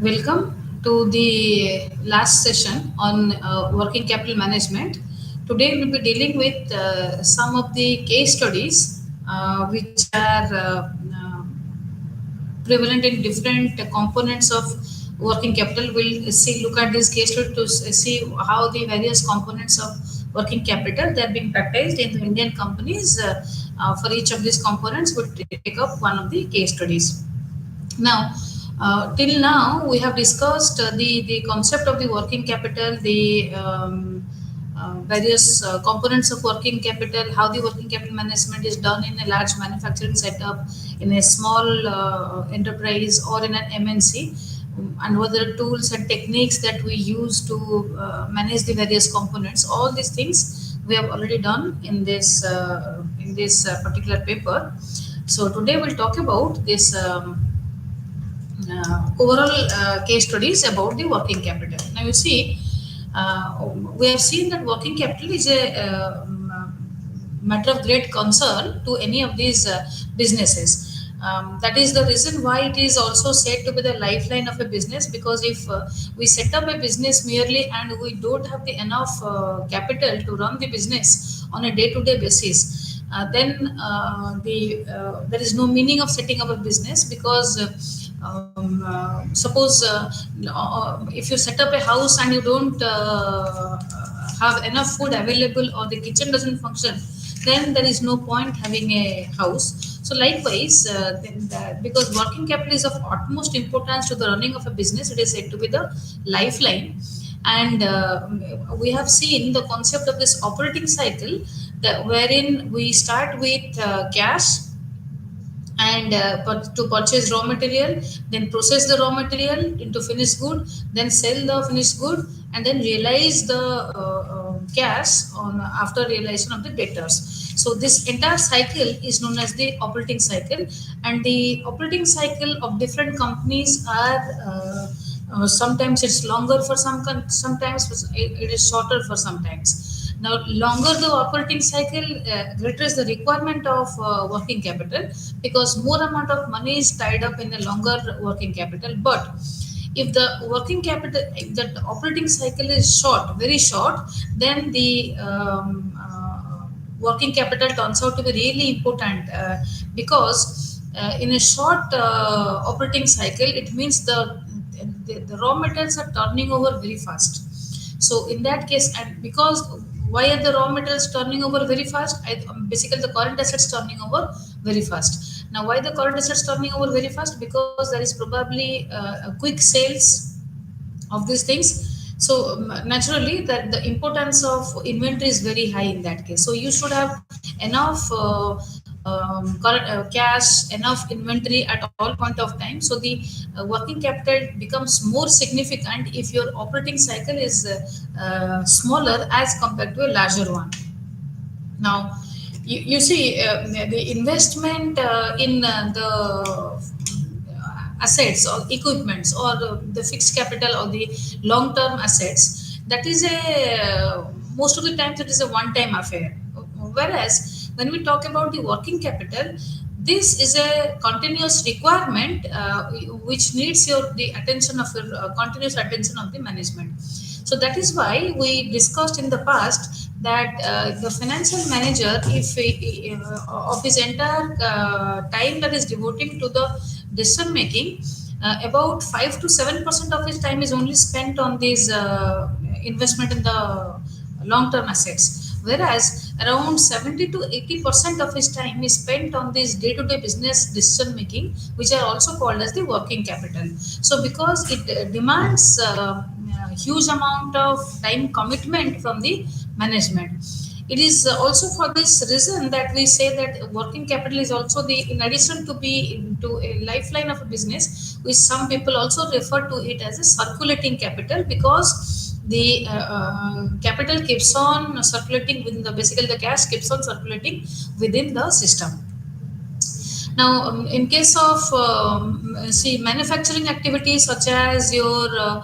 Welcome to the last session on working capital management. Today we'll be dealing with some of the case studies which are prevalent in different components of working capital. We'll see look at this case study to see how the various components of working capital they are being practiced in the Indian companies. For each of these components, we'll take up one of the case studies. Now, till now, we have discussed the concept of the working capital, the various components of working capital, how the working capital management is done in a large manufacturing setup, in a small enterprise, or in an MNC, and what are the tools and techniques that we use to manage the various components. All these things we have already done in this particular paper. So today we'll talk about this. Overall case studies about the working capital. Now you see, we have seen that working capital is a matter of great concern to any of these businesses. That is the reason why it is also said to be the lifeline of a business, because if we set up a business merely and we don't have the enough capital to run the business on a day-to-day basis, then there is no meaning of setting up a business, because suppose if you set up a house and you don't have enough food available, or the kitchen doesn't function, then there is no point having a house. So likewise, because working capital is of utmost importance to the running of a business, it is said to be the lifeline. And we have seen the concept of this operating cycle, that wherein we start with cash, and to purchase raw material, then process the raw material into finished good, then sell the finished good, and then realize the cash on after realization of the debtors. So this entire cycle is known as the operating cycle, and the operating cycle of different companies are sometimes it's longer for sometimes it is shorter for sometimes. Now, longer the operating cycle, greater is the requirement of working capital, because more amount of money is tied up in a longer working capital. But if the working capital, if the operating cycle is short, very short, then the working capital turns out to be really important, because in a short operating cycle, it means the raw materials are turning over very fast. So in that case, and because why are the raw materials turning over very fast? Basically, the current assets turning over very fast. Now, why the current assets turning over very fast? Because there is probably a quick sales of these things. So naturally, that the importance of inventory is very high in that case. So you should have enough current cash, enough inventory at all point of time. So the working capital becomes more significant if your operating cycle is smaller as compared to a larger one. Now, you see, the investment in the assets or equipments, or the fixed capital or the long term assets, that is a most of the times it is a one time affair. Whereas when we talk about the working capital, this is a continuous requirement, which needs your the attention of your continuous attention of the management. So that is why we discussed in the past that the financial manager, if of his entire time that is devoting to the decision making, about 5 to 7% of his time is only spent on this investment in the long term assets, whereas around 70 to 80% of his time is spent on this day to day business decision making, which are also called as the working capital. So because it demands huge amount of time commitment from the management, it is also for this reason that we say that working capital is also the, in addition to be into a lifeline of a business, which some people also refer to it as a circulating capital, because the capital keeps on circulating within the, basically the cash keeps on circulating within the system. Now, in case of see manufacturing activities such as your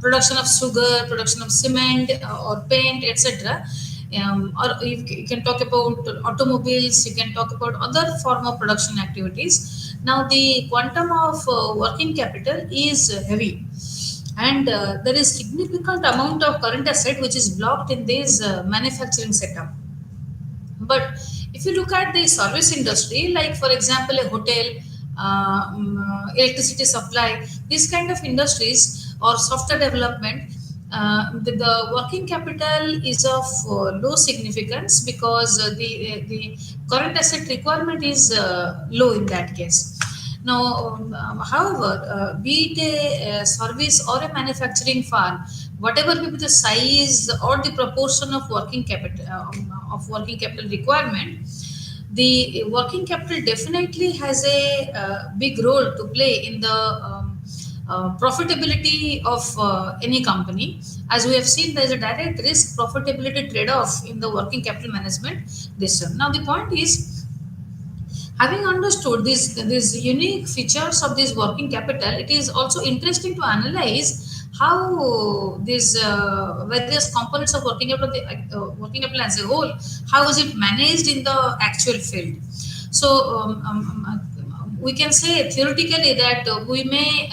production of sugar, production of cement or paint, etc. Or you can talk about automobiles, you can talk about other form of production activities. Now the quantum of working capital is heavy, and there is significant amount of current asset which is blocked in this manufacturing setup. But if you look at the service industry, like for example, a hotel, electricity supply, these kind of industries or software development, the working capital is of low significance because the current asset requirement is low in that case. Now, however, be it a service or a manufacturing firm, whatever may be the size or the proportion of working capital requirement, the working capital definitely has a big role to play in the profitability of any company. As we have seen, there is a direct risk profitability trade-off in the working capital management decision. Now, the point is, having understood these unique features of this working capital, it is also interesting to analyze how these various components of working capital as a whole, how is it managed in the actual field. So we can say theoretically that we may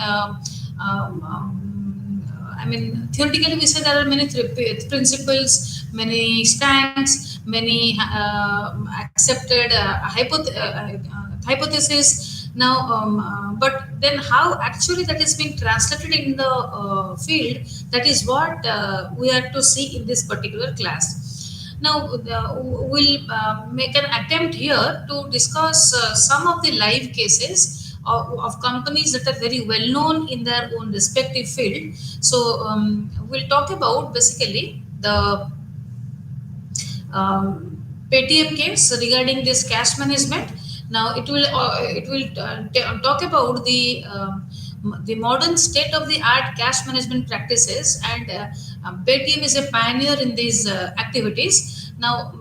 I mean, theoretically, we say there are many principles, many stands, many accepted hypotheses. Now, but then how actually that is being translated in the field, that is what we are to see in this particular class. Now, we'll make an attempt here to discuss some of the live cases of companies that are very well known in their own respective field. So, we'll talk about basically the Paytm case regarding this cash management. Now, it will talk about the modern state of the art cash management practices, and Paytm is a pioneer in these activities. Now,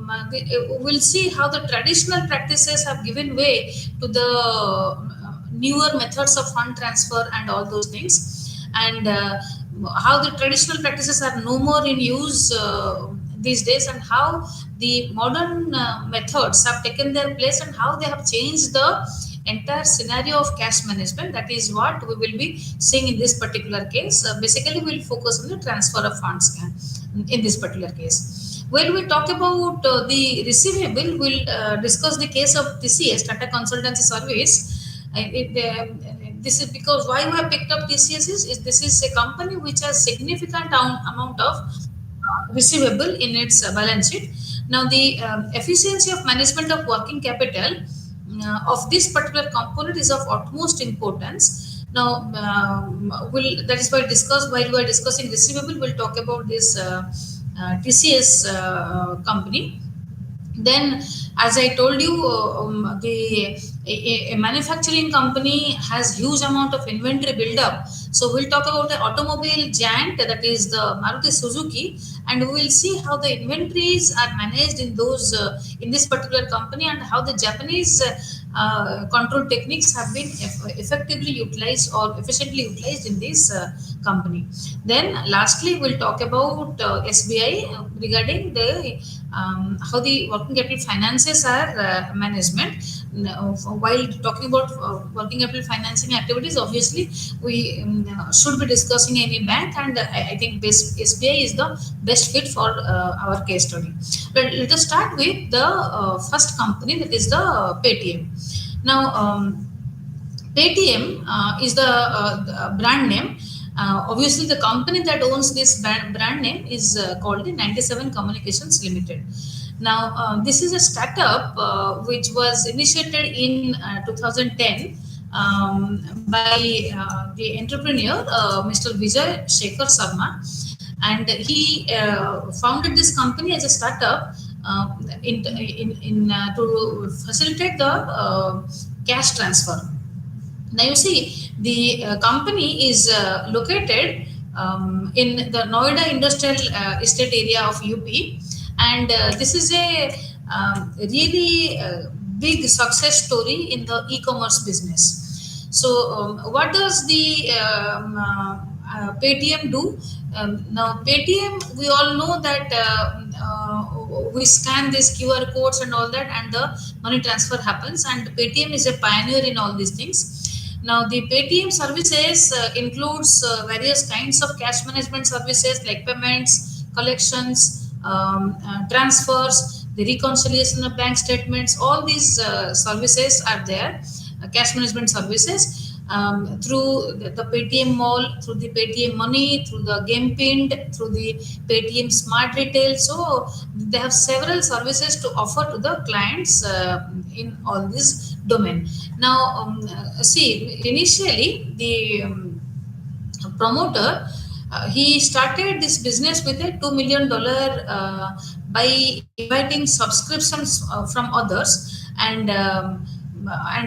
we'll see how the traditional practices have given way to the newer methods of fund transfer and all those things, and how the traditional practices are no more in use these days, and how the modern methods have taken their place, and how they have changed the entire scenario of cash management. That is what we will be seeing in this particular case. Basically, we'll focus on the transfer of funds in this particular case. When we talk about the receivable, we'll discuss the case of TCS, Tata Consultancy Service. This is because why we have picked up TCS is this is a company which has significant amount of receivable in its balance sheet. Now, the efficiency of management of working capital of this particular component is of utmost importance. Now, that is why discuss while we are discussing receivable, we'll talk about this TCS company. Then, as I told you, a manufacturing company has huge amount of inventory buildup. So we'll talk about the automobile giant, that is the Maruti Suzuki, and we will see how the inventories are managed in this particular company, and how the Japanese control techniques have been effectively utilized or efficiently utilized in this company. Then lastly, we'll talk about SBI regarding the how the working capital finances are management. Now, while talking about working capital financing activities, obviously we should be discussing any bank, and I think SBI is the best fit for our case study. But let us start with the first company, that is the Paytm. Now, Paytm is the brand name. Obviously, the company that owns this brand name is called the 97 Communications Limited. Now, this is a startup which was initiated in 2010 by the entrepreneur Mr. Vijay Shekhar Sharma, and he founded this company as a startup to facilitate the cash transfer. Now, you see, the company is located in the Noida Industrial Estate area of UP, and this is a really big success story in the e-commerce business. So, what does the Paytm do? Now, Paytm, we all know that we scan these QR codes and all that, and the money transfer happens. And Paytm is a pioneer in all these things. Now the Paytm services includes various kinds of cash management services like payments, collections, transfers, the reconciliation of bank statements. All these services are there, cash management services, through the Paytm Mall, through the Paytm Money, through the Game Pinned, through the Paytm Smart Retail. So they have several services to offer to the clients in all this domain. Now, see, initially the promoter, he started this business with a $2 million by inviting subscriptions from others, and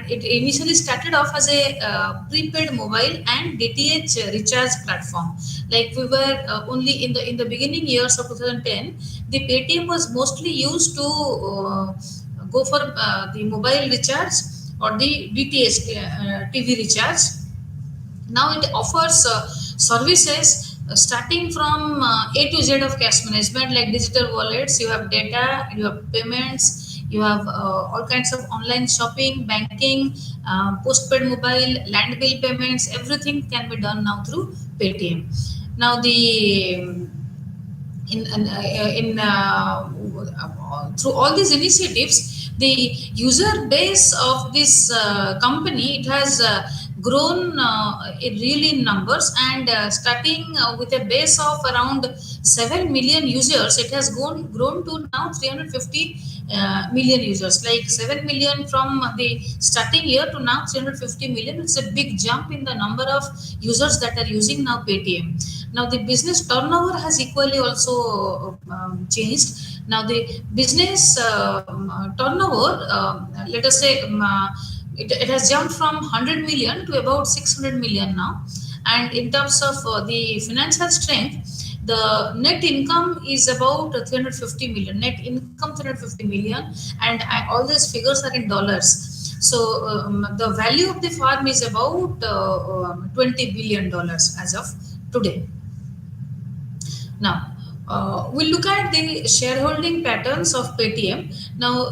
it initially started off as a prepaid mobile and DTH recharge platform. Like we were only in the beginning years of 2010, the Paytm was mostly used to go for the mobile recharge or the DTH TV recharge. Now it offers services starting from A to Z of cash management, like digital wallets. You have data, you have payments, you have all kinds of online shopping, banking, postpaid mobile, land bill payments. Everything can be done now through Paytm. Now the in through all these initiatives, the user base of this company, it has grown really in numbers, and starting with a base of around 7 million users, it has grown to now 350 million users. Like 7 million from the starting year to now 350 million. It's a big jump in the number of users that are using now Paytm. Now the business turnover has equally also changed. Now the business turnover, let us say, it has jumped from 100 million to about 600 million now. And in terms of the financial strength, the net income is about 350 million. Net income 350 million, and all these figures are in dollars. So the value of the farm is about $20 billion as of today. Now, we'll look at the shareholding patterns of Paytm. Now,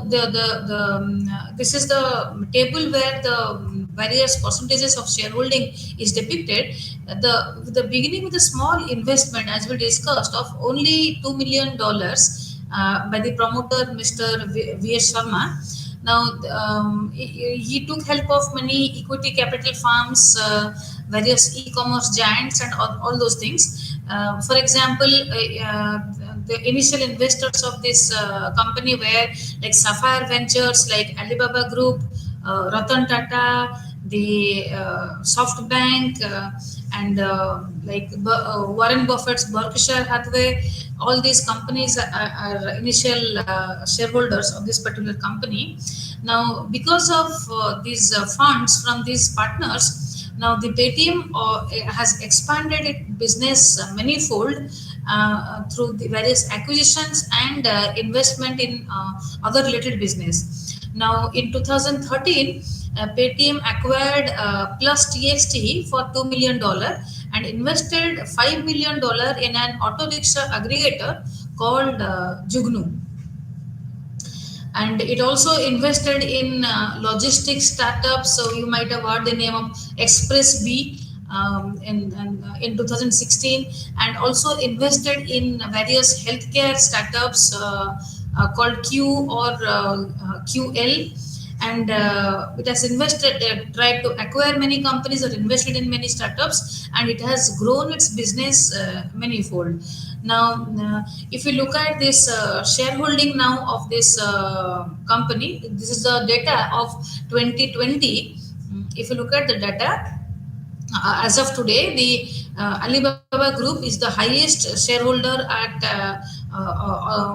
this is the table where the various percentages of shareholding is depicted. The beginning with a small investment, as we discussed, of only $2 million by the promoter, Mr. V.S. Sharma. Now, he took help of many equity capital firms, various e-commerce giants, and all those things. For example, the initial investors of this company were like Sapphire Ventures, like Alibaba Group, Ratan Tata, the SoftBank, and Warren Buffett's Berkshire Hathaway. All these companies are initial shareholders of this particular company. Now, because of these funds from these partners, now the Paytm has expanded its business manifold through the various acquisitions and investment in other related business. Now, in 2013, Paytm acquired Plus TXT for $2 million and invested $5 million in an auto rickshaw aggregator called Jugnu. And it also invested in logistics startups. So you might have heard the name of Express B in 2016, and also invested in various healthcare startups called Q or QL. And it has invested, tried to acquire many companies or invested in many startups, and it has grown its business manifold. Now, if you look at this shareholding now of this company, this is the data of 2020. If you look at the data, as of today, the Alibaba Group is the highest shareholder at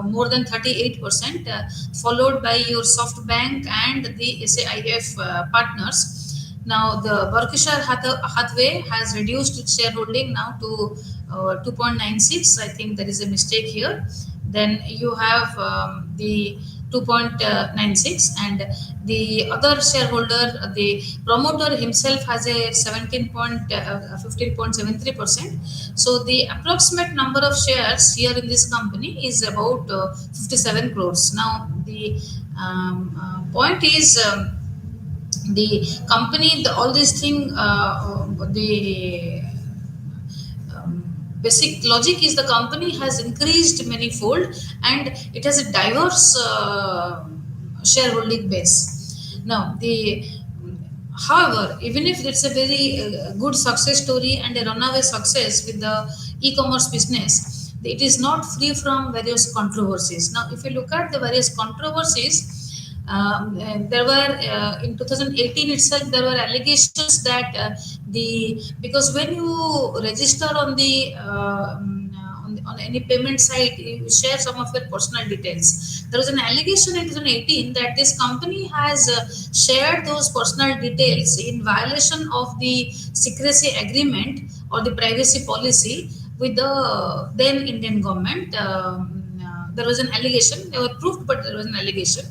more than 38%, followed by your SoftBank and the SAIF partners. Now, the Berkshire Hathaway has reduced its shareholding now to 2.96. I think there is a mistake here. Then you have the 2.96, and the other shareholder, the promoter himself, has a 15.73%. So the approximate number of shares here in this company is about 57 crores. Now the point is, the company, all these thing, the um, basic logic is the company has increased manifold, and it has a diverse shareholding base. Now the however, even if it's a very good success story and a runaway success with the e-commerce business, it is not free from various controversies. Now if you look at the various controversies, and there were in 2018 itself there were allegations that the because when you register on the on any payment site, you share some of your personal details. There was an allegation in 2018 that this company has shared those personal details in violation of the secrecy agreement or the privacy policy with the then Indian government. There was an allegation, they were proved, but there was an allegation.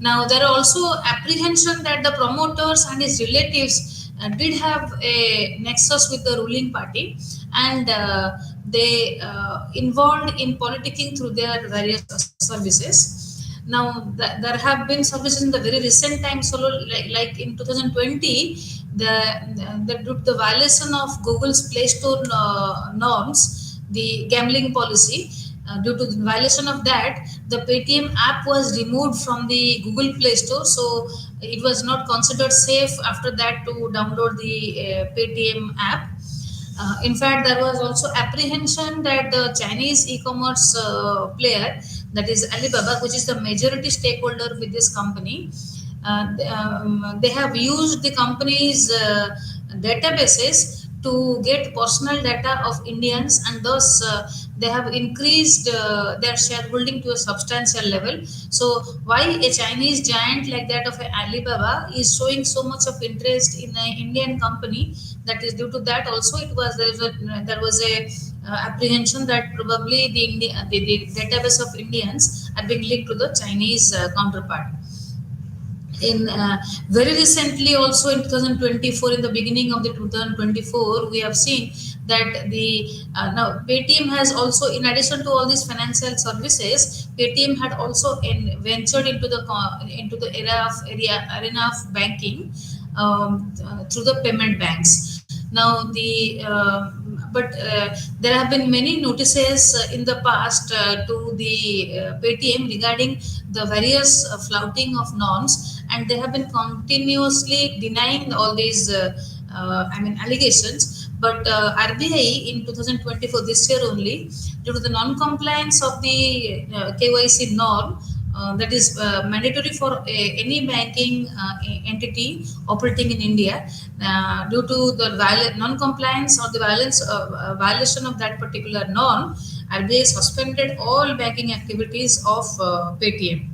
Now, there are also apprehension that the promoters and his relatives did have a nexus with the ruling party, and they involved in politicking through their various services. Now, there have been services in the very recent times, so like in 2020, the violation of Google's Play Store norms, the gambling policy. Due to the violation of that, the Paytm app was removed from the Google Play Store, so it was not considered safe after that to download the Paytm app. In fact, there was also apprehension that the Chinese e-commerce player, that is Alibaba, which is the majority stakeholder with this company, they have used the company's databases to get personal data of Indians, and thus they have increased their shareholding to a substantial level. So why a Chinese giant like that of Alibaba is showing so much of interest in an Indian company, that is due to that also there was a apprehension that probably the database of Indians are being linked to the Chinese counterpart. In very recently also in 2024, in the beginning of the 2024, we have seen that the now Paytm has also, in addition to all these financial services, Paytm had also ventured into the arena of banking, through the payment banks. Now but there have been many notices in the past to the Paytm regarding the various flouting of norms, and they have been continuously denying all these allegations. But RBI in 2024, this year only, due to the non-compliance of the KYC norm, that is mandatory for any banking entity operating in India, due to the non-compliance or the violation of that particular norm, RBI suspended all banking activities of Paytm.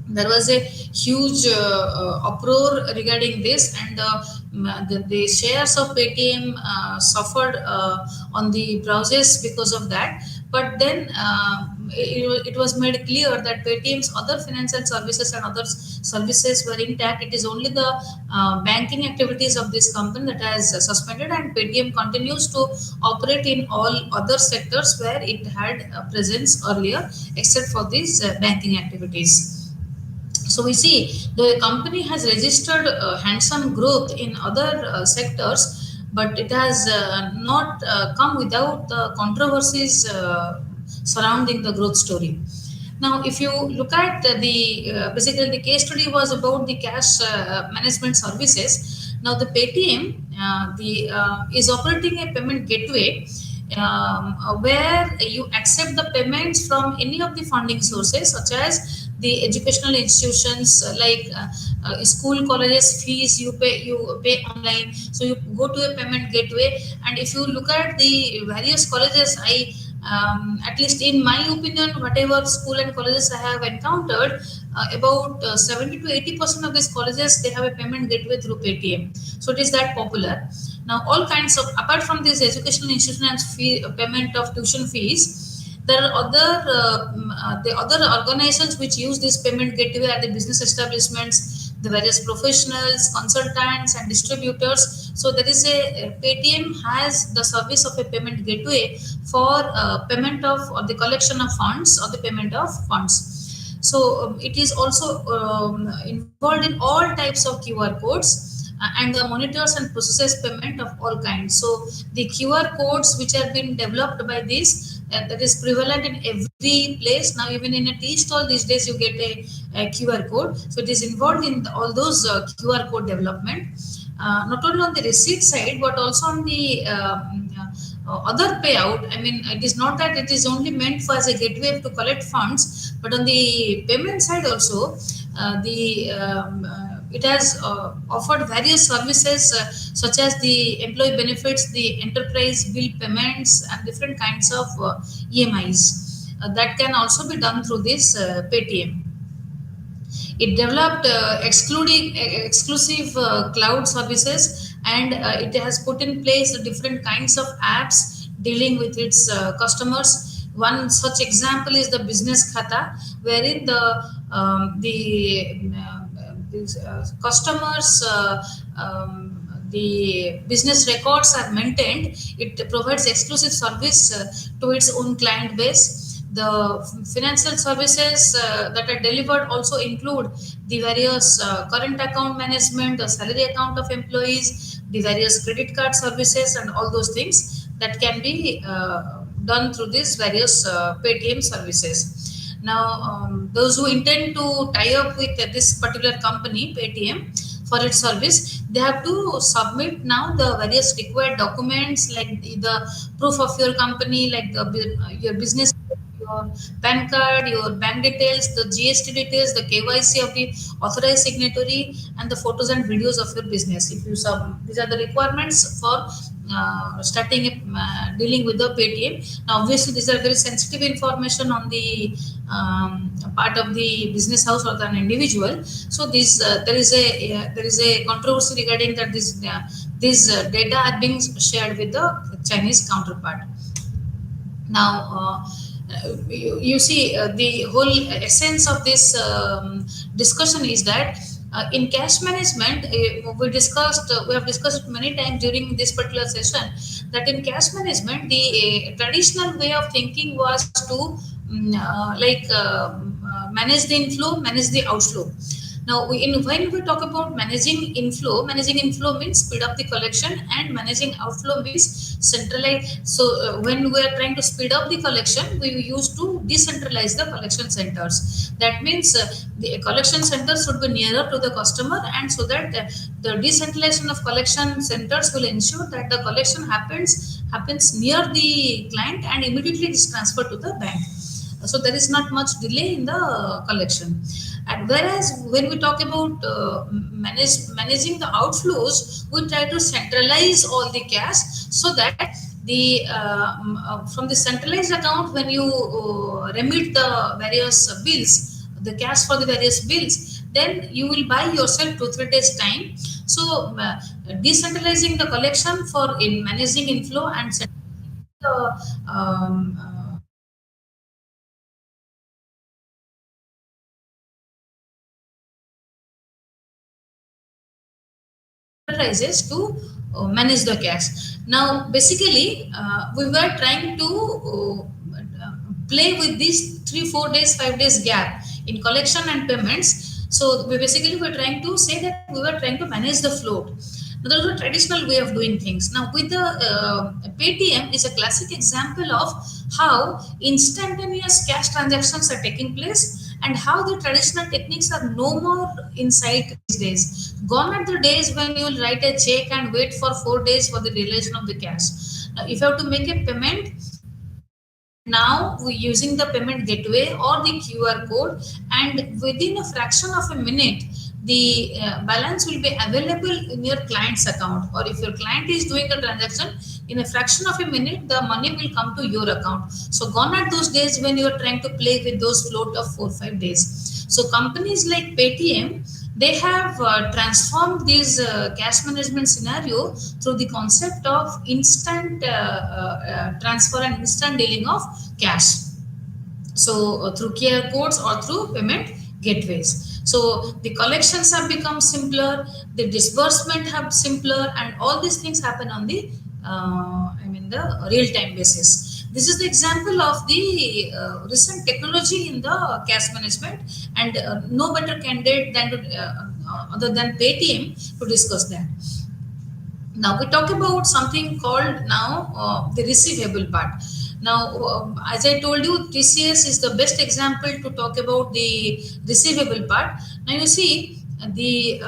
There was a huge uproar regarding this, and the shares of Paytm suffered on the browsers because of that. But then it was made clear that Paytm's other financial services and other services were intact. It is only the banking activities of this company that has suspended, and Paytm continues to operate in all other sectors where it had a presence earlier, except for these banking activities. So we see the company has registered handsome growth in other sectors, but it has not come without controversies surrounding the growth story. Now, if you look at basically the case study was about the cash management services. Now, the Paytm is operating a payment gateway where you accept the payments from any of the funding sources, such as the educational institutions, like school colleges fees you pay online. So you go to a payment gateway, and if you look at the various colleges, At least in my opinion, whatever school and colleges I have encountered, about 70 to 80% of these colleges, they have a payment gateway through Paytm. So it is that popular. Now, all kinds of, apart from this educational institution and fee, payment of tuition fees, there are the other organizations which use this payment gateway are the business establishments, the various professionals, consultants, and distributors. So there is a Paytm has the service of a payment gateway for payment of or the collection of funds or the payment of funds. So it is also involved in all types of QR codes and the monitors and processes payment of all kinds. So the QR codes which have been developed by this that is prevalent in every place now. Even in a tea stall these days you get a QR code. So it is involved in all those QR code development. Not only on the receipt side but also on the other payout. I mean, it is not that it is only meant for as a gateway to collect funds, but on the payment side also, the it has offered various services such as the employee benefits, the enterprise bill payments, and different kinds of EMIs that can also be done through this Paytm. It developed exclusive cloud services, and it has put in place different kinds of apps dealing with its customers. One such example is the business khata, wherein these customers the business records are maintained. It provides exclusive service to its own client base. The financial services that are delivered also include the various current account management, the salary account of employees, the various credit card services, and all those things that can be done through these various Paytm services. Now, those who intend to tie up with this particular company, Paytm, for its service, they have to submit now the various required documents like the proof of your company, like your business, your PAN card, your bank details, the GST details, the KYC of the authorized signatory, and the photos and videos of your business. If you these are the requirements for starting dealing with the Paytm. Now, obviously, these are very sensitive information on the part of the business house or an individual. So, this there is a controversy regarding that these data are being shared with the Chinese counterpart. Now, you see, the whole essence of this discussion is that in cash management, we have discussed many times during this particular session that in cash management, the traditional way of thinking was to manage the inflow, manage the outflow. Now, when we talk about managing inflow means speed up the collection, and managing outflow means centralize. So, when we are trying to speed up the collection, we used to decentralize the collection centers. That means the collection centers should be nearer to the customer, and so that the decentralization of collection centers will ensure that the collection happens near the client and immediately is transferred to the bank. So there is not much delay in the collection. And whereas when we talk about managing the outflows, we try to centralize all the cash so that the from the centralized account, when you remit the various bills, the cash for the various bills, then you will buy yourself 2-3 days time. So decentralizing the collection for in managing inflow and the enterprises to manage the cash. Now, basically, we were trying to play with this 3-4 days, 5 days gap in collection and payments. So, we basically were trying to say that we were trying to manage the float. Now, that was a traditional way of doing things. Now, with the Paytm is a classic example of how instantaneous cash transactions are taking place and how the traditional techniques are no more in sight these days. Gone are the days when you will write a check and wait for 4 days for the realization of the cash. Now, if you have to make a payment, now we're using the payment gateway or the QR code, and within a fraction of a minute, the balance will be available in your client's account. Or if your client is doing the transaction, In a fraction of a minute, the money will come to your account. So gone are those days when you are trying to play with those float of 4 5 days. So companies like Paytm, they have transformed this cash management scenario through the concept of instant transfer and instant dealing of cash. So through QR codes or through payment gateways. So the collections have become simpler, the disbursement have simpler, and all these things happen on the the real time basis. This is the example of the recent technology in the cash management, and no better candidate than other than Paytm to discuss that. Now we talk about something called now the receivable part. Now, as I told you, TCS is the best example to talk about the receivable part. Now you see, the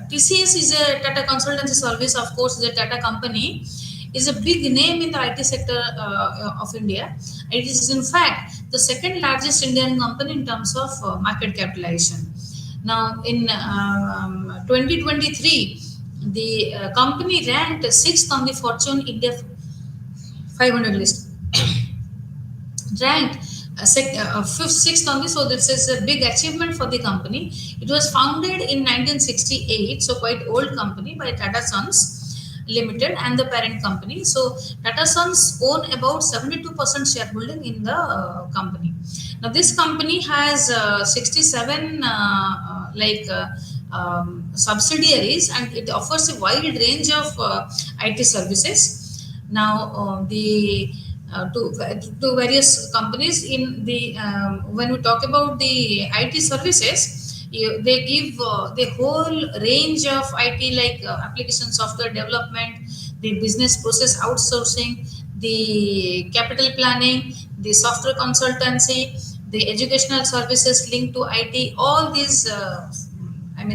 TCS is a Tata consultancy service. Of course, is a Tata company. Is a big name in the IT sector of India. It is in fact the second largest Indian company in terms of market capitalization. Now, in 2023, the company ranked sixth on the Fortune India 500 list. Ranked fifth, sixth on this, so this is a big achievement for the company. It was founded in 1968, so quite old company by Tata Sons Limited and the parent company. So Tata Sons own about 72% shareholding in the company. Now this company has 67 subsidiaries, and it offers a wide range of IT services. Now the to various companies in the when we talk about the IT services, they give the whole range of IT, like application software development, the business process outsourcing, the capital planning, the software consultancy, the educational services linked to IT. All these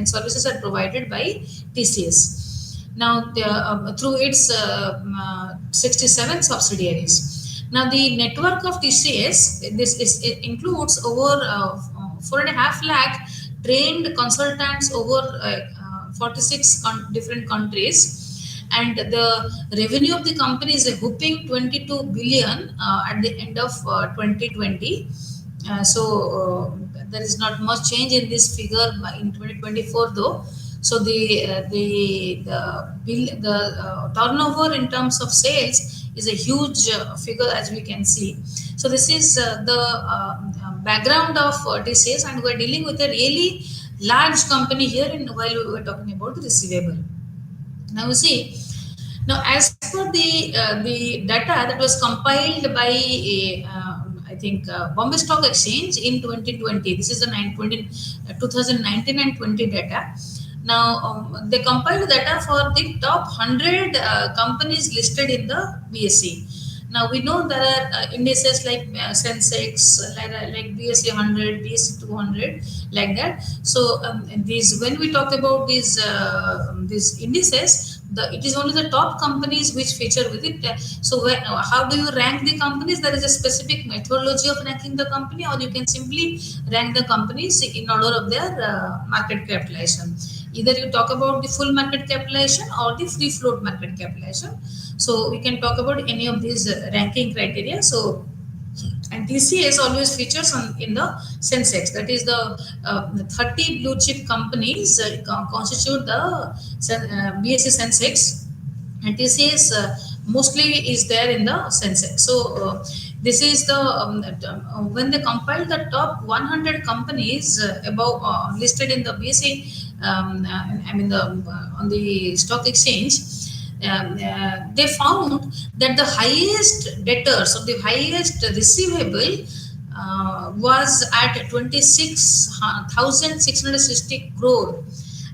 services are provided by TCS. Now through its 67 subsidiaries. Now the network of TCS, it includes over 4.5 lakh trained consultants over 46 different countries, and the revenue of the company is a whopping 22 billion at the end of 2020. There is not much change in this figure in 2024 though. So the turnover in terms of sales is a huge figure, as we can see. So this is the background of TCS, and we're dealing with a really large company here while we were talking about the receivable. Now you see, now as per the data that was compiled by I think Bombay Stock Exchange in 2020. This is the 2019 and 20 data. Now they compiled data for the top 100 companies listed in the BSE. Now we know there are indices like Sensex, like BSE 100, BSE 200, like that. So these, when we talk about these indices, it is only the top companies which feature with it. So how do you rank the companies? There is a specific methodology of ranking the company, or you can simply rank the companies in order of their market capitalization. Either you talk about the full market capitalization or the free float market capitalization. So we can talk about any of these ranking criteria. So, and TCS always features in the Sensex. That is the 30 blue chip companies constitute the BSE Sensex, and TCS mostly is there in the Sensex. So this is the when they compile the top 100 companies above listed in the BSE, on the stock exchange. They found that the highest debtors, or the highest receivable, was at 26,660 crore,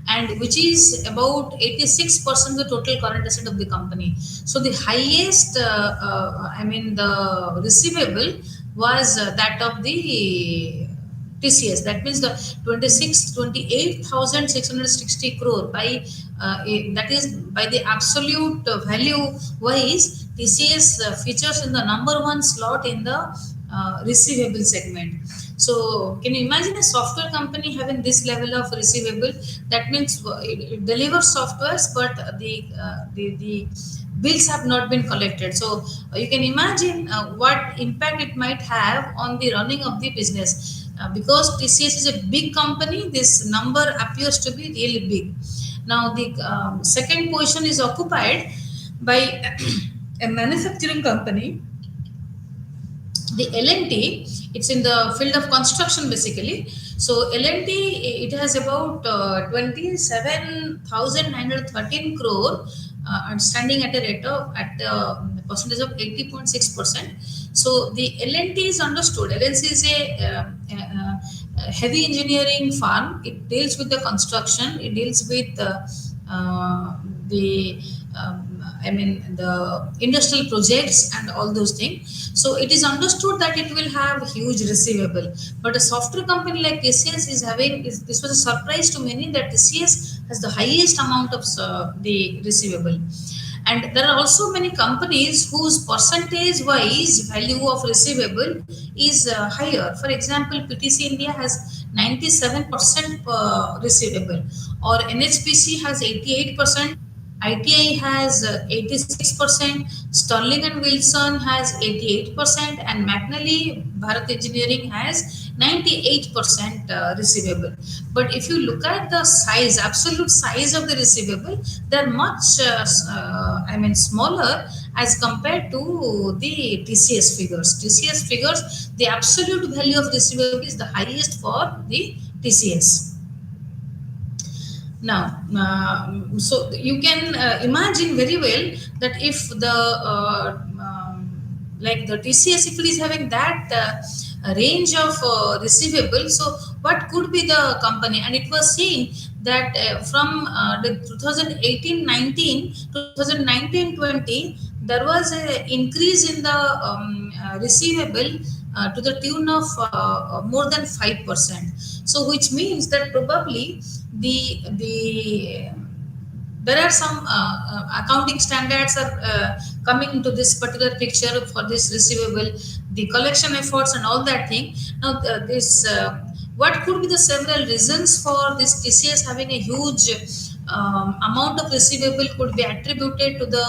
and which is about 86% of the total current asset of the company. So the highest, the receivable was that of the TCS. That means the 28,660 crore by that is by the absolute value wise, TCS features in the number one slot in the receivable segment. So can you imagine a software company having this level of receivable? That means it delivers softwares, but the bills have not been collected. So you can imagine what impact it might have on the running of the business. Because TCS is a big company, this number appears to be really big. Now the second position is occupied by a manufacturing company, the L&T. It's in the field of construction basically. So L&T, it has about 27,913 crore, and standing at a rate of at a percentage of 80.6%. So the L&T is understood. LNC is a heavy engineering firm. It deals with the construction. It deals with the I mean the industrial projects and all those things. So it is understood that it will have huge receivable. But a software company like TCS is having, this was a surprise to many, that TCS has the highest amount of the receivable. And there are also many companies whose percentage wise value of receivable is higher. For example, PTC India has 97% receivable, or NHPC has 88%, ITI has 86%, Sterling and Wilson has 88%, and McNally Bharat Engineering has 98% receivable. But if you look at the size, absolute size of the receivable, they're much, smaller as compared to the TCS figures. TCS figures, the absolute value of receivable is the highest for the TCS. Now, so you can imagine very well that if the like the TCS, if it is having that range of receivable, so what could be the company? And it was seen that from the 2018-19, 2019-20, there was an increase in the receivable to the tune of more than 5%. So which means that probably the there are some accounting standards are coming into this particular picture for this receivable, the collection efforts and all that thing. Now this what could be the several reasons for this TCS having a huge amount of receivable? Could be attributed to the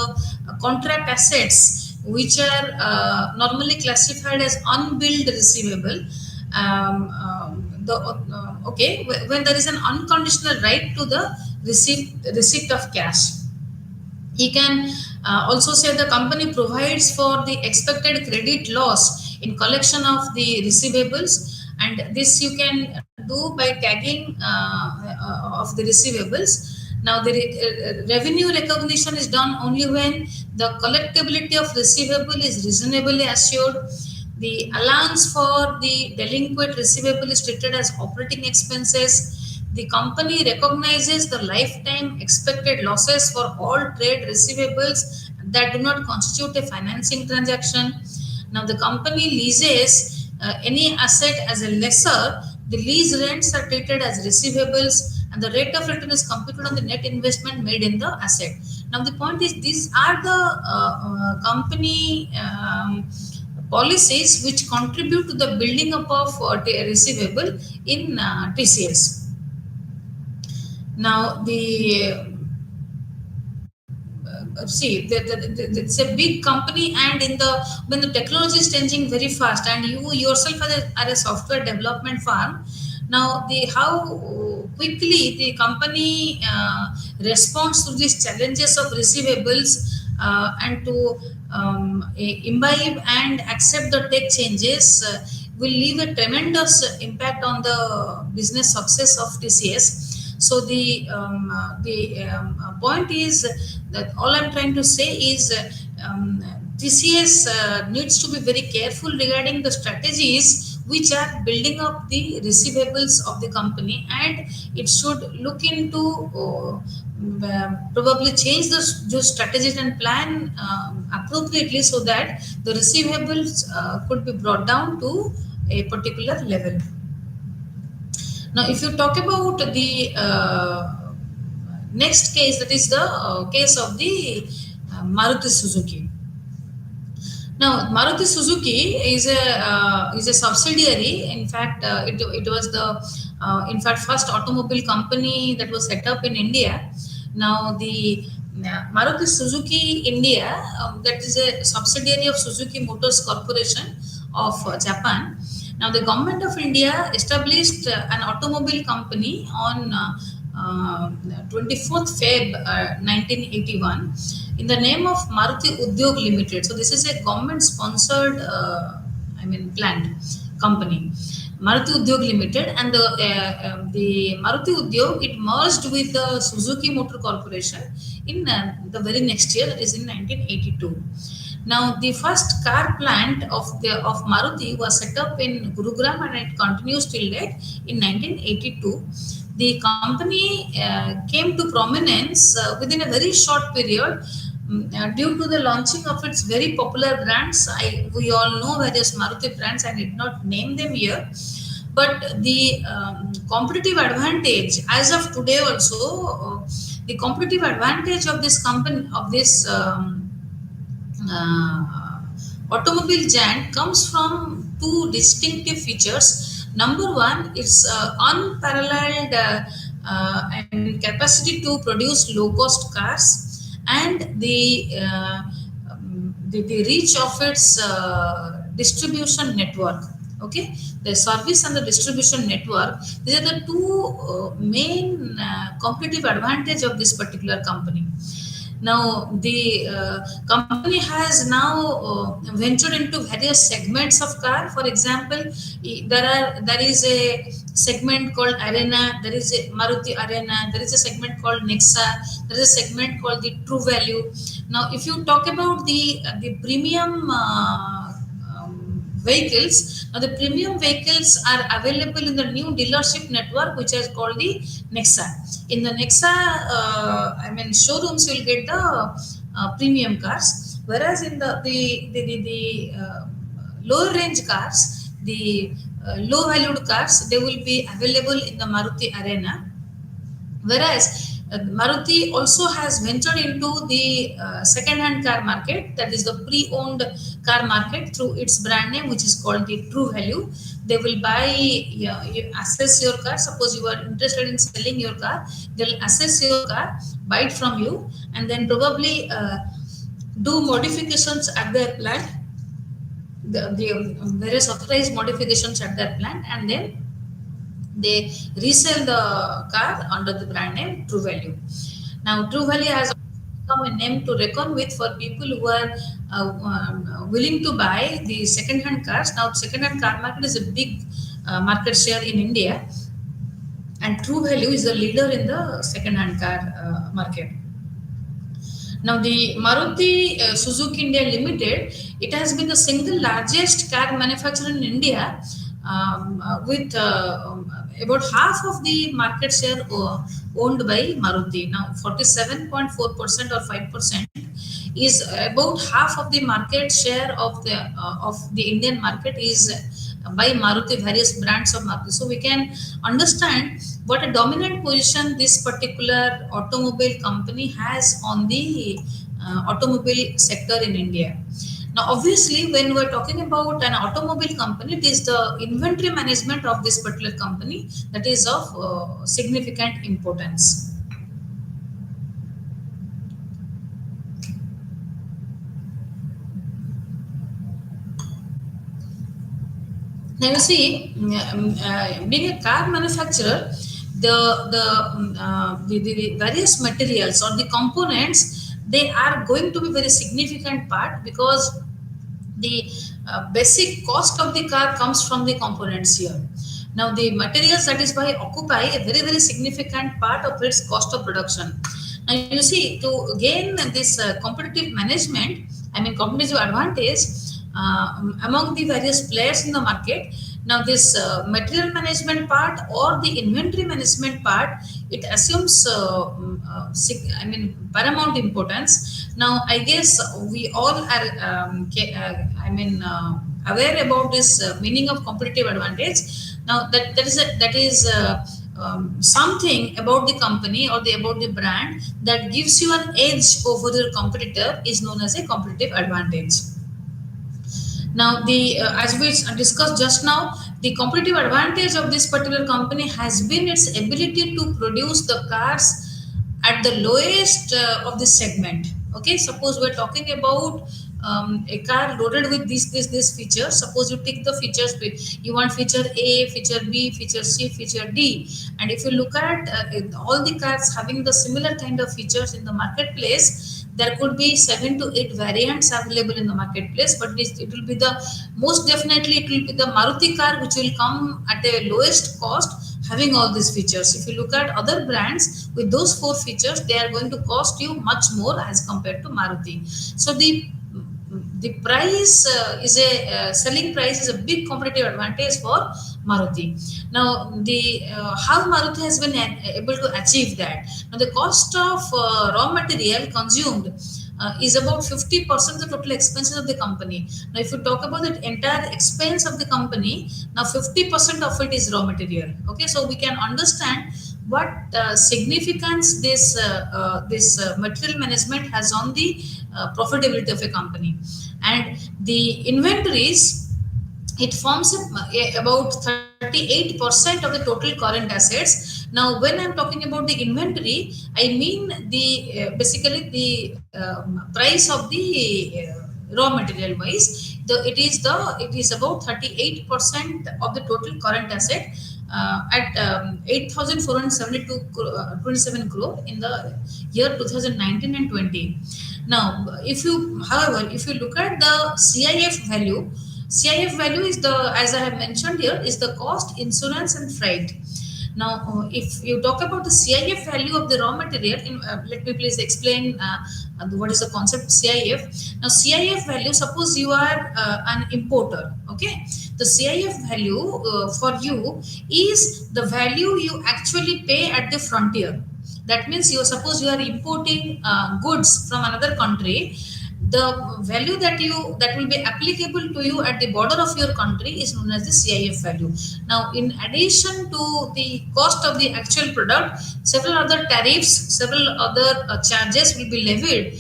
contract assets, which are normally classified as unbilled receivable. Okay, when there is an unconditional right to the receipt of cash. You can also say the company provides for the expected credit loss in collection of the receivables, and this you can do by tagging of the receivables. Now, the revenue recognition is done only when the collectability of receivable is reasonably assured. The allowance for the delinquent receivable is treated as operating expenses. The company recognizes the lifetime expected losses for all trade receivables that do not constitute a financing transaction. Now, the company leases any asset as a lessor. The lease rents are treated as receivables, and the rate of return is computed on the net investment made in the asset. Now, the point is, these are the company policies which contribute to the building up of receivable in TCS. Now, it's a big company, and in the when the technology is changing very fast, and you yourself are a software development firm. Now, the how quickly the company responds to these challenges of receivables, and to imbibe and accept the tech changes will leave a tremendous impact on the business success of TCS. So the point is that all I'm trying to say is TCS needs to be very careful regarding the strategies which are building up the receivables of the company, and it should look into probably change those strategies and plan appropriately, so that the receivables could be brought down to a particular level. Now, if you talk about the next case, that is the case of the Maruti Suzuki. Now, Maruti Suzuki is a subsidiary. In fact, it was the first automobile company that was set up in India. Now, the Maruti Suzuki India, that is a subsidiary of Suzuki Motors Corporation of Japan. Now, the government of India established an automobile company on 24th Feb 1981 in the name of Maruti Udyog Limited. So, this is a government sponsored, plant company. Maruti Udyog Limited, and the Maruti Udyog, it merged with the Suzuki Motor Corporation in the very next year, that is in 1982. Now, the first car plant of Maruti was set up in Gurugram, and it continues till date in 1982. The company came to prominence within a very short period, due to the launching of its very popular brands. We all know various Maruti brands. I did not name them here, but the competitive advantage as of today also, the competitive advantage of this company, of this automobile giant, comes from two distinctive features. Number one, it's unparalleled capacity to produce low cost cars, and the reach of its distribution network. Okay, the service and the distribution network, these are the two main competitive advantage of this particular company. Now, the company has now ventured into various segments of car. For example, there is a segment called Arena, there is a Maruti Arena, there is a segment called Nexa, there is a segment called the True Value. Now, if you talk about the premium vehicles, now the premium vehicles are available in the new dealership network, which is called the Nexa. In the Nexa, showrooms, you will get the premium cars, whereas in the lower range cars, the low valued cars, they will be available in the Maruti Arena. Whereas Maruti also has ventured into the second-hand car market, that is the pre-owned car market, through its brand name, which is called the True Value. They will buy, you assess your car. Suppose you are interested in selling your car, they'll assess your car, buy it from you, and then probably do modifications at their plant, the various authorized modifications at their plant, and then they resell the car under the brand name True Value. Now, True Value has become a name to reckon with for people who are willing to buy the second-hand cars. Now, second-hand car market is a big market share in India, and True Value is the leader in the second-hand car market. Now, the Maruti Suzuki India Limited, it has been the single largest car manufacturer in India, with about half of the market share owned by Maruti. Now, 47.4% or 5% is about half of the market share of the Indian market is by Maruti, various brands of Maruti. So we can understand what a dominant position this particular automobile company has on the automobile sector in India. Now, obviously, when we're talking about an automobile company, it is the inventory management of this particular company that is of significant importance. Now, you see, being a car manufacturer, the various materials or the components, they are going to be very significant part, because the basic cost of the car comes from the components here. Now, the materials that is by occupy a very, very significant part of its cost of production. Now, you see, to gain this competitive management, competitive advantage among the various players in the market. Now, this material management part or the inventory management part, it assumes paramount importance. Now, I guess we all are aware about this meaning of competitive advantage. Now, that is something about the company or about the brand that gives you an edge over your competitor is known as a competitive advantage. Now, as we discussed just now, the competitive advantage of this particular company has been its ability to produce the cars at the lowest of this segment. Okay, suppose we're talking about a car loaded with this feature. Suppose you take the features, you want feature A, feature B, feature C, feature D, and if you look at all the cars having the similar kind of features in the marketplace, there could be 7 to 8 variants available in the marketplace, but it will be the most definitely it will be the Maruti car which will come at a lowest cost having all these features. If you look at other brands with those four features, they are going to cost you much more as compared to Maruti. So the price is a selling price is a big competitive advantage for Maruti. Now, the how Maruti has been able to achieve that. Now, the cost of raw material consumed is about 50% of the total expenses of the company. Now, if you talk about the entire expense of the company, now 50% of it is raw material. Okay, so we can understand what significance this material management has on the profitability of a company. And the inventories, it forms about 38% of the total current assets. Now, when I'm talking about the inventory, I mean the basically the price of the raw material wise. It is about 38% of the total current asset at 8,427 crore in the year 2019 and 20. Now, if you look at the CIF value is as I have mentioned here, is the cost, insurance, and freight. Now, if you talk about the CIF value of the raw material, let me please explain what is the concept of CIF. Now, CIF value, suppose you are an importer, okay? The CIF value for you is the value you actually pay at the frontier. That means suppose you are importing goods from another country, the value that will be applicable to you at the border of your country is known as the CIF value. Now, in addition to the cost of the actual product, several other tariffs, several other charges will be levied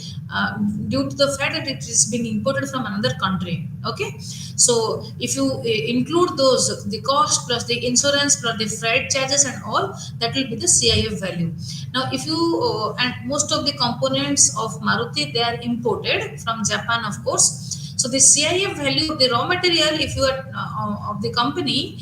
due to the fact that it is being imported from another country. Okay, so if you include those, the cost plus the insurance plus the freight charges and all, that will be the CIF value. Now, if you and most of the components of Maruti, they are imported from Japan, of course. So the CIF value of the raw material, if you are of the company,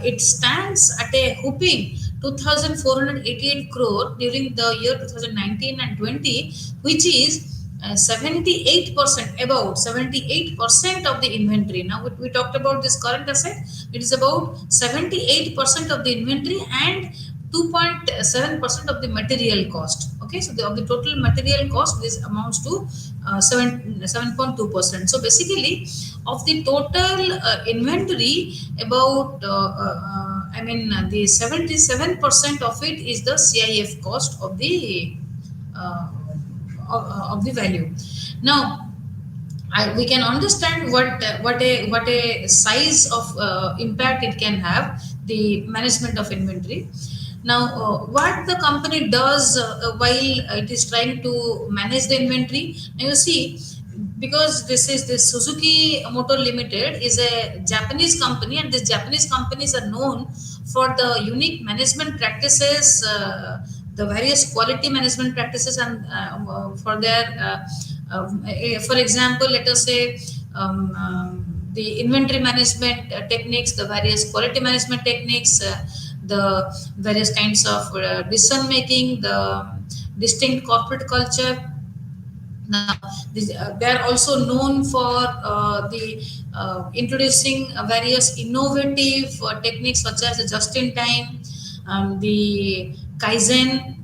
it stands at a whopping 2,488 crore during the year 2019 and 20, which is 78%, about 78% of the inventory. Now, we talked about this current asset, it is about 78% of the inventory and 2.7% of the material cost. Okay, so of the total material cost, this amounts to 7.2%. So basically, of the total inventory, about the 77% of it is the CIF cost of the of the value. Now, we can understand what a size of impact it can have, the management of inventory. Now, what the company does while it is trying to manage the inventory, now you see, because this Suzuki Motor Limited is a Japanese company, and these Japanese companies are known for the unique management practices, the various quality management practices, and for their for example, let us say the inventory management techniques, the various quality management techniques, the various kinds of decision making, the distinct corporate culture. Now, they are also known for introducing various innovative techniques such as the just-in-time, the Kaizen.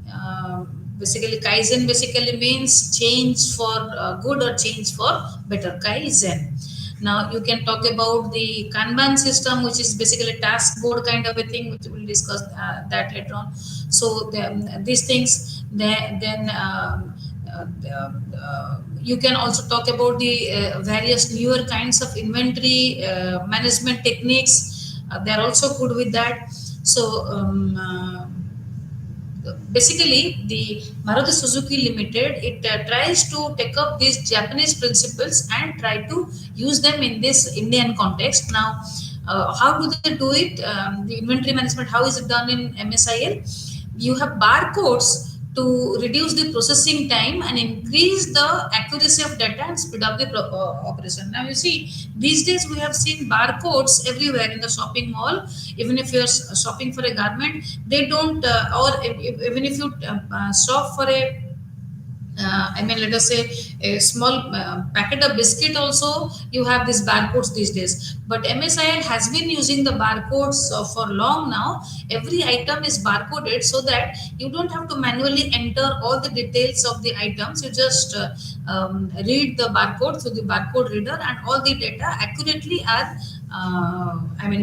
Kaizen basically means change for good or change for better. Kaizen. Now, you can talk about the Kanban system, which is basically task board kind of a thing, which we'll discuss that later on. So, these things, then you can also talk about the various newer kinds of inventory management techniques. They are also good with that. So, basically, the Maruti Suzuki Limited, it tries to take up these Japanese principles and try to use them in this Indian context. Now, how do they do it? The inventory management, how is it done in MSIL? You have barcodes to reduce the processing time and increase the accuracy of data and speed up the operation. Now you see, these days we have seen barcodes everywhere in the shopping mall. Even if you're shopping for a garment, they don't, even if you shop for a I mean, let us say a small packet of biscuit also, you have these barcodes these days. But MSIL has been using the barcodes for long now. Every item is barcoded so that you don't have to manually enter all the details of the items. You just read the barcode through the barcode reader, and all the data accurately are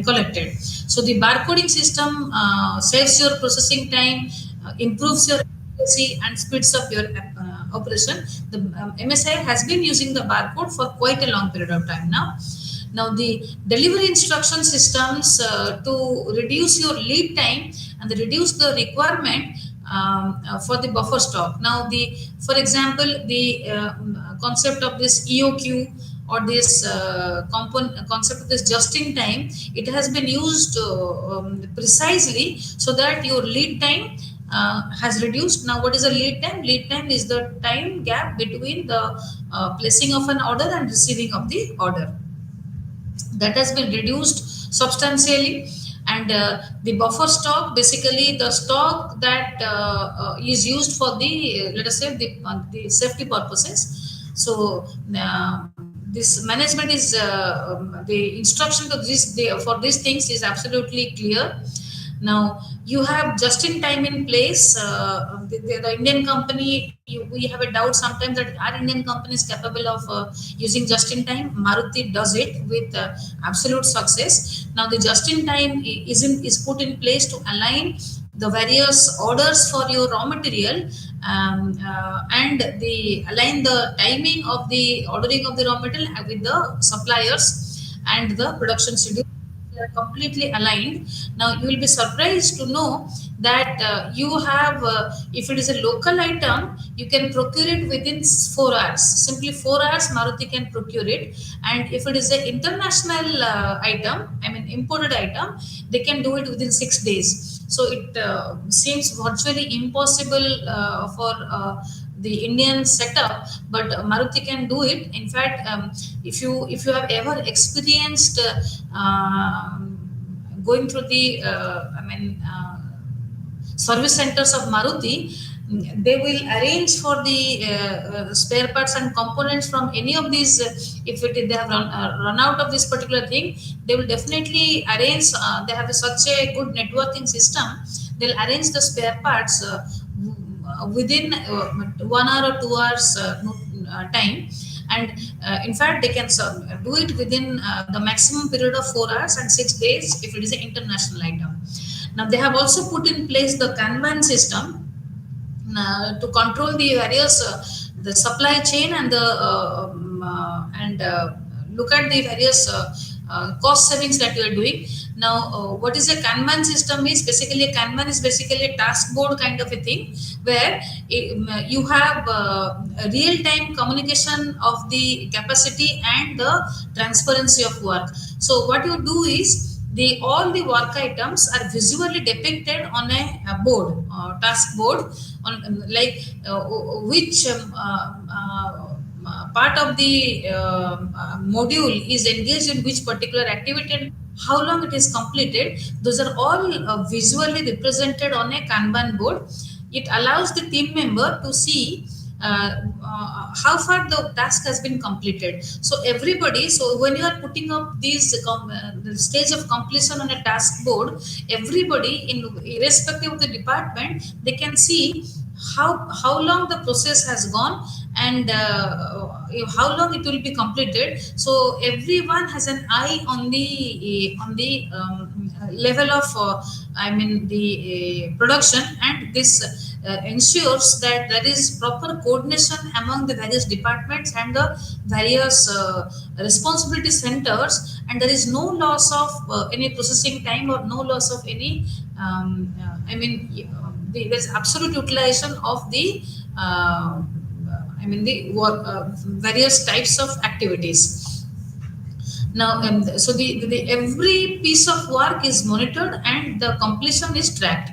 collected. So the barcoding system saves your processing time, improves your accuracy, and speeds up your operation. The MSI has been using the barcode for quite a long period of time now. Now the delivery instruction systems to reduce your lead time and reduce the requirement for the buffer stock. Now for example, the concept of this EOQ or this concept of this just in time, it has been used precisely so that your lead time has reduced. Now what is a lead time? Lead time is the time gap between the placing of an order and receiving of the order. That has been reduced substantially. And the buffer stock, basically the stock that is used for the let us say the safety purposes. So this management is the instruction to this for these things is absolutely clear. Now you have just in time in place. The Indian company, we have a doubt sometimes that our Indian company is capable of using just in time. Maruti does it with absolute success. Now the just in time is put in place to align the various orders for your raw material, and the align the timing of the ordering of the raw material with the suppliers and the production schedule. They are completely aligned. Now you will be surprised to know that you have, if it is a local item, you can procure it within 4 hours. Simply 4 hours, Maruti can procure it. And if it is an international item, imported item, they can do it within 6 days. So it seems virtually impossible for the Indian setup, but Maruti can do it. In fact, if you have ever experienced going through the service centers of Maruti, they will arrange for the spare parts and components from any of these. If they have run out of this particular thing, they will definitely arrange. They have such a good networking system. They'll arrange the spare parts within 1 hour or 2 hours time. And in fact, they can do it within the maximum period of 4 hours and 6 days if it is an international item. Now they have also put in place the Kanban system to control the various the supply chain and the look at the various cost savings that you are doing. Now, what is a Kanban system is basically a Kanban is basically a task board kind of a thing where you have real-time communication of the capacity and the transparency of work. So what you do is all the work items are visually depicted on a board, task board, on which part of the module is engaged in which particular activity and how long it is completed. Those are all visually represented on a Kanban board. It allows the team member to see how far the task has been completed. So everybody, so when you are putting up these the stage of completion on a task board, everybody, irrespective of the department, they can see how long the process has gone and how long it will be completed. So everyone has an eye on the level of the production, and this ensures that there is proper coordination among the various departments and the various responsibility centers, and there is no loss of any processing time or no loss of any there's absolute utilization of the various types of activities. Now, so the every piece of work is monitored and the completion is tracked.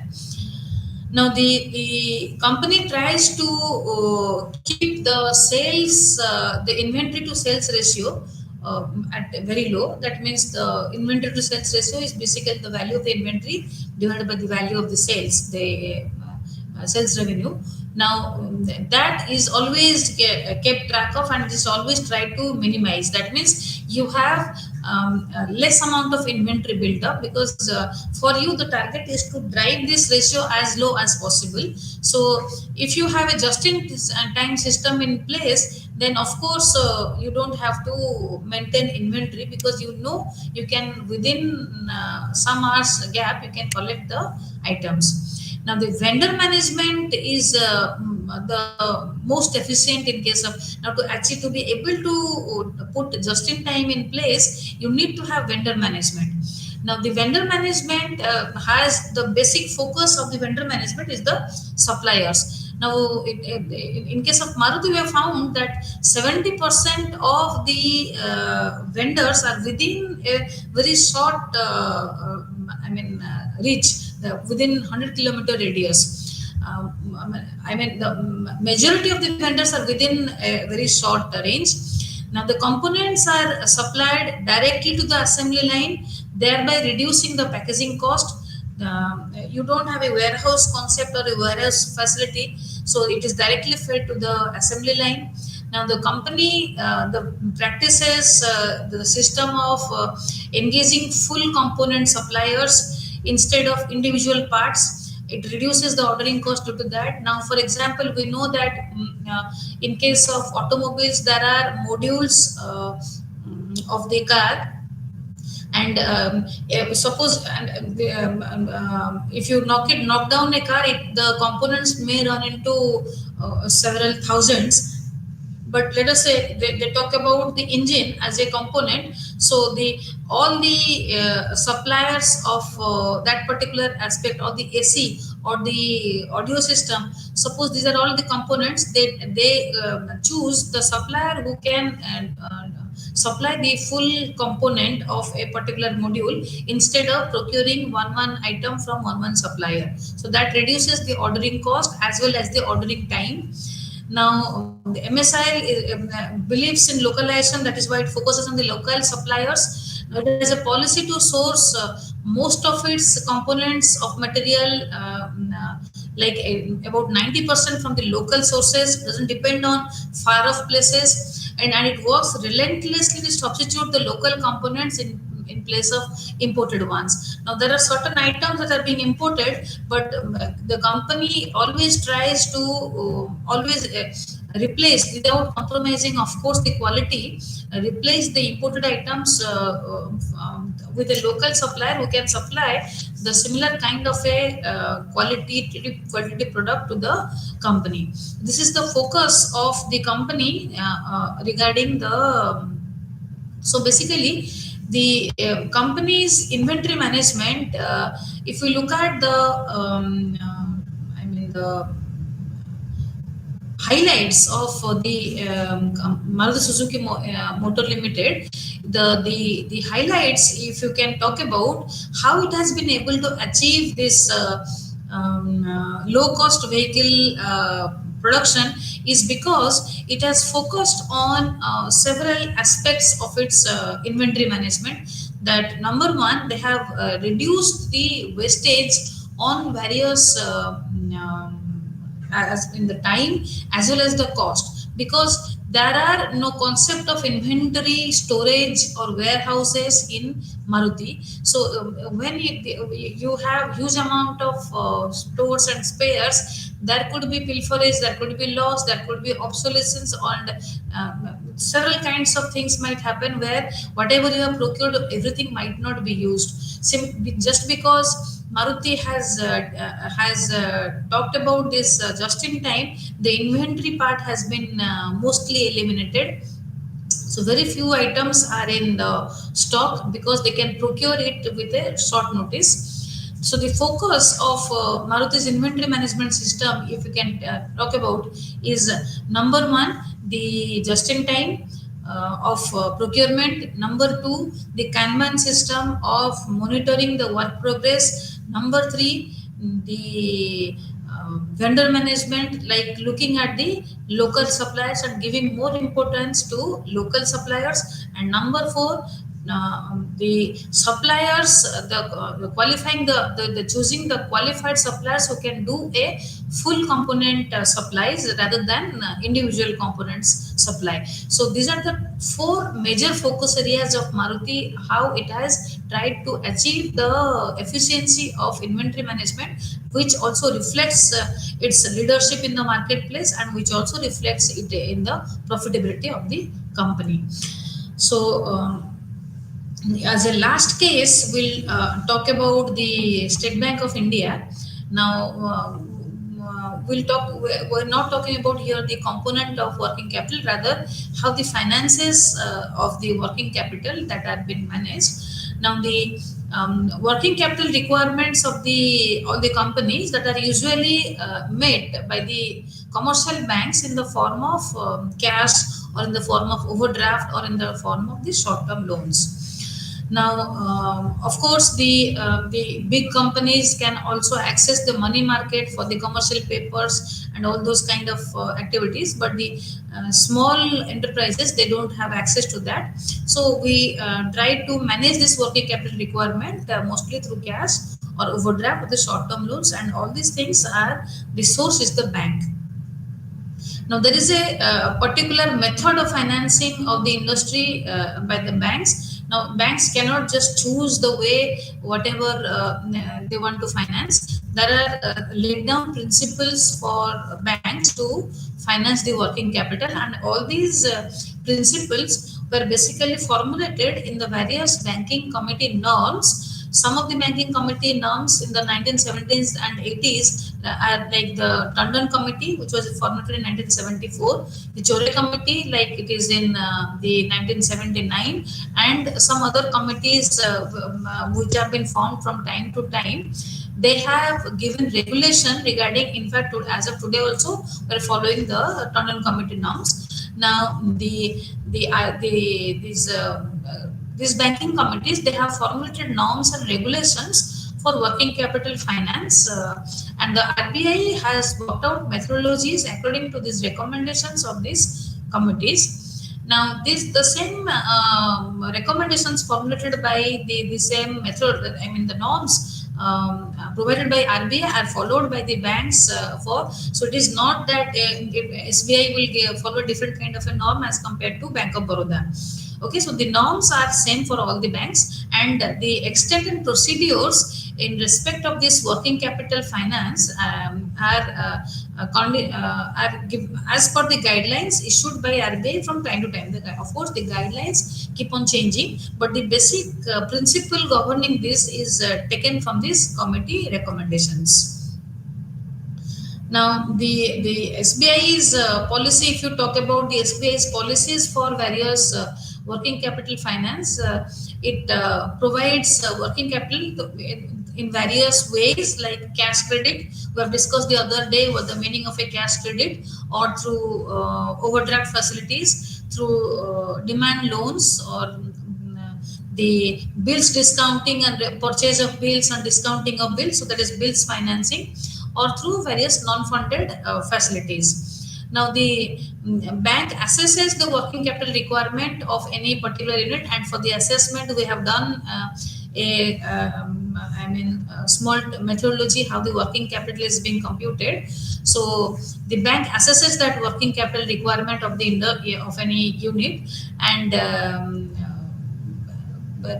Now the company tries to keep the sales, the inventory to sales ratio at very low. That means the inventory to sales ratio is basically the value of the inventory divided by the value of the sales, the sales revenue. Now that is always kept track of, and is always tried to minimize. That means you have less amount of inventory built up, because for you the target is to drive this ratio as low as possible. So if you have a just in time system in place, then of course you don't have to maintain inventory, because you know you can within some hours gap you can collect the items. Now the vendor management is the most efficient in case of, now to actually to be able to put just in time in place, you need to have vendor management. Now the vendor management has the basic focus of the vendor management is the suppliers. Now in case of Maruti, we have found that 70% of the vendors are within a very short reach, within 100-kilometer radius. I mean, the majority of the vendors are within a very short range. Now, the components are supplied directly to the assembly line, thereby reducing the packaging cost. You don't have a warehouse concept or a warehouse facility, so it is directly fed to the assembly line. Now, the company the practices the system of engaging full component suppliers instead of individual parts. It reduces the ordering cost due to that. Now, for example, we know that in case of automobiles, there are modules of the car, and suppose if you knock down a car, the components may run into several thousands. But let us say they talk about the engine as a component, so the all the suppliers of that particular aspect, or the AC or the audio system, suppose these are all the components, they choose the supplier who can supply the full component of a particular module, instead of procuring one item from one supplier. So that reduces the ordering cost as well as the ordering time. Now, the MSI believes in localization. That is why it focuses on the local suppliers. It has a policy to source most of its components of material, like about 90% from the local sources. Doesn't depend on far off places, and it works relentlessly to substitute the local components in place of imported ones. Now, there are certain items that are being imported, but the company always tries to always replace, without compromising, of course, the quality, replace the imported items with a local supplier who can supply the similar kind of a quality product to the company. This is the focus of the company regarding the so basically, the company's inventory management, if we look at the, the highlights of the Maruti Suzuki Motor Limited, the highlights, if you can talk about how it has been able to achieve this low cost vehicle production, is because it has focused on several aspects of its inventory management. That number one, they have reduced the wastage on various as in the time as well as the cost, because there are no concept of inventory storage or warehouses in Maruti. So when you have huge amount of stores and spares, there could be pilferage, there could be loss, there could be obsolescence, and several kinds of things might happen, where whatever you have procured, everything might not be used. Just because Maruti has talked about this just in time, the inventory part has been mostly eliminated. So very few items are in the stock, because they can procure it with a short notice. So the focus of Maruti's inventory management system, if we can talk about, is number one, the just in time of procurement. Number two, the Kanban system of monitoring the work progress. Number three, the vendor management, like looking at the local suppliers and giving more importance to local suppliers. And number four, the suppliers, the qualifying the choosing the qualified suppliers who can do a full component supplies rather than individual components supply. So these are the four major focus areas of Maruti, how it has tried to achieve the efficiency of inventory management, which also reflects its leadership in the marketplace and which also reflects it in the profitability of the company. So as a last case, we'll talk about the State Bank of India. Now, we're not talking about here the component of working capital, rather how the finances of the working capital that have been managed. Now, the working capital requirements of the all the companies that are usually met by the commercial banks in the form of cash, or in the form of overdraft, or in the form of the short-term loans. Now, of course, the big companies can also access the money market for the commercial papers and all those kind of activities, but the small enterprises, they don't have access to that. So we try to manage this working capital requirement mostly through cash or overdraft with the short-term loans, and all these things are, the source is the bank. Now, there is a particular method of financing of the industry by the banks. Now, banks cannot just choose the way whatever they want to finance. There are laid down principles for banks to finance the working capital, and all these principles were basically formulated in the various banking committee norms. Some of the banking committee norms in the 1970s and 80s are like the Tandon Committee, which was formulated in 1974, the Chore Committee, like it is in the 1979, and some other committees which have been formed from time to time. They have given regulation regarding, in fact, as of today also, we are following the Tandon Committee norms. Now, these banking committees, they have formulated norms and regulations for working capital finance, and the RBI has worked out methodologies according to these recommendations of these committees. Now, the same recommendations formulated by the same method, I mean the norms provided by RBI are followed by the banks so it is not that SBI will follow different kind of a norm as compared to Bank of Baroda. Okay, so the norms are same for all the banks, and the extent and procedures in respect of this working capital finance are as per the guidelines issued by RBI from time to time. Of course, the guidelines keep on changing, but the basic principle governing this is taken from these committee recommendations. Now, the SBI's policy, if you talk about the SBI's policies for various working capital finance, it provides working capital in various ways, like cash credit. We have discussed the other day what the meaning of a cash credit, or through overdraft facilities, through demand loans, or the bills discounting and purchase of bills and discounting of bills, so that is bills financing, or through various non-funded facilities. Now, the bank assesses the working capital requirement of any particular unit, and for the assessment, we have done a small methodology how the working capital is being computed. So, the bank assesses that working capital requirement of of any unit, and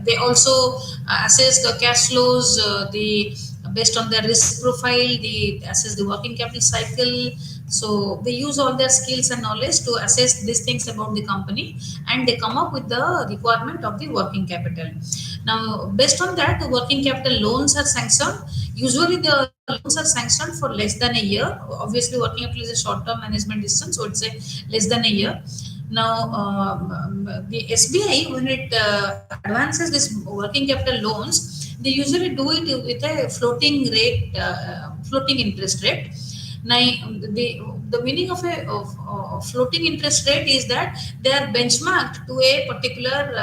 they also assess the cash flows, based on their risk profile, they assess the working capital cycle. So they use all their skills and knowledge to assess these things about the company, and they come up with the requirement of the working capital. Now, based on that, the working capital loans are sanctioned. Usually the loans are sanctioned for less than a year. Obviously, working capital is a short-term management decision, so it's a less than a year. Now, the SBI, when it advances this working capital loans, they usually do it with a floating rate, floating interest rate. Now, the meaning of a floating interest rate is that they are benchmarked to a particular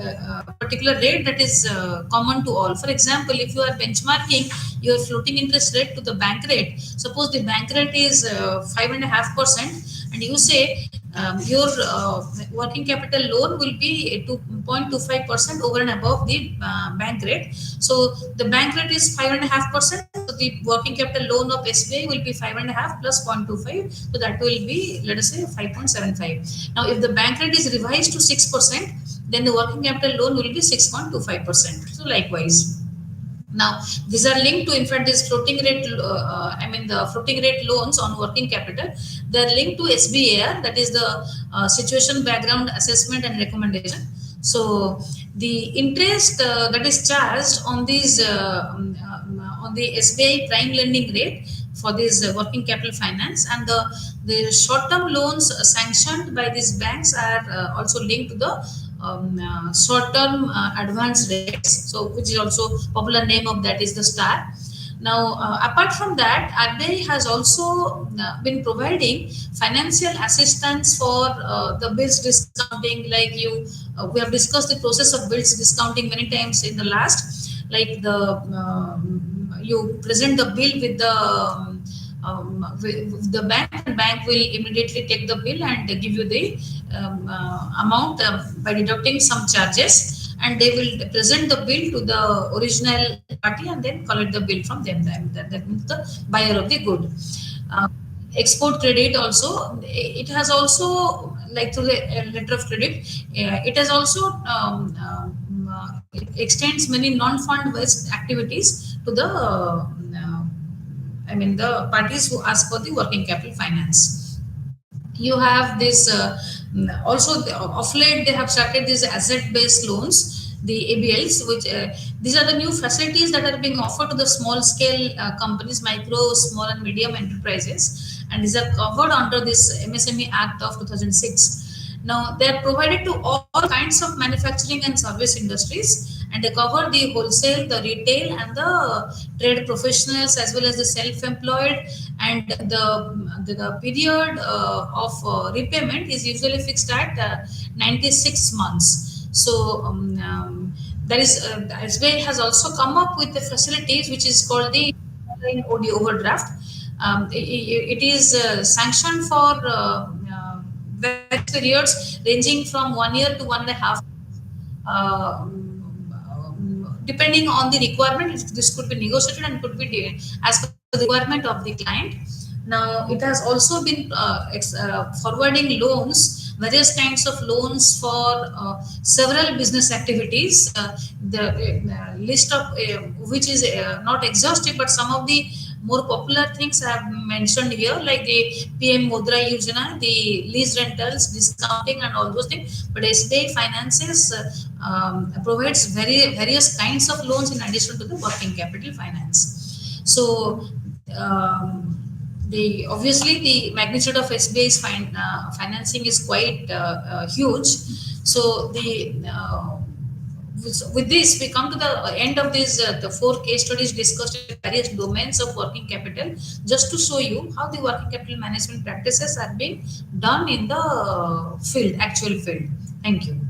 a particular rate that is common to all. For example, if you are benchmarking your floating interest rate to the bank rate, suppose the bank rate is 5.5%, and you say your working capital loan will be 2.25% over and above the bank rate. So the bank rate is 5.5%. So the working capital loan of SBI will be 5.5 plus 0.25. So that will be, let us say, 5.75. Now, if the bank rate is revised to 6%, then the working capital loan will be 6.25%. So likewise. Now, these are linked to, in fact, this floating rate, the floating rate loans on working capital, they are linked to SBAR, that is the situation background assessment and recommendation. So, the interest that is charged on these on the SBI prime lending rate for this working capital finance, and the short term loans sanctioned by these banks are also linked to the short-term advance rates, so which is also popular name of that is the star. Now, apart from that, RBI has also been providing financial assistance for the bills discounting. Like we have discussed the process of bills discounting many times in the last. Like you present the bill with the bank, and bank will immediately take the bill and give you the amount by deducting some charges, and they will present the bill to the original party and then collect the bill from them. That means the buyer of the good. Uh, Export credit also, it has also, like through the letter of credit, it has also it extends many non-fund based activities to the the parties who ask for the working capital finance. You have this also of late they have started these asset based loans, the ABLs, which these are the new facilities that are being offered to the small scale companies, micro, small and medium enterprises, and these are covered under this MSME Act of 2006. Now, they are provided to all kinds of manufacturing and service industries, and they cover the wholesale, the retail, and the trade professionals, as well as the self-employed. And the period of repayment is usually fixed at 96 months. So, there is SBI has also come up with the facilities which is called the OD overdraft. It is sanctioned for various periods ranging from 1 year to 1.5. Depending on the requirement, this could be negotiated and could be as per the requirement of the client. Now, it has also been forwarding loans, various kinds of loans for several business activities. The list of which is not exhaustive, but some of the more popular things I have mentioned here, like the PM Mudra Yojana, the lease rentals, discounting, and all those things. But SBI finances provides various kinds of loans in addition to the working capital finance. So, the obviously the magnitude of SBI's financing is quite huge. So with this, we come to the end of this the 4 case studies discussed in various domains of working capital, just to show you how the working capital management practices are being done in the field, actual field. Thank you.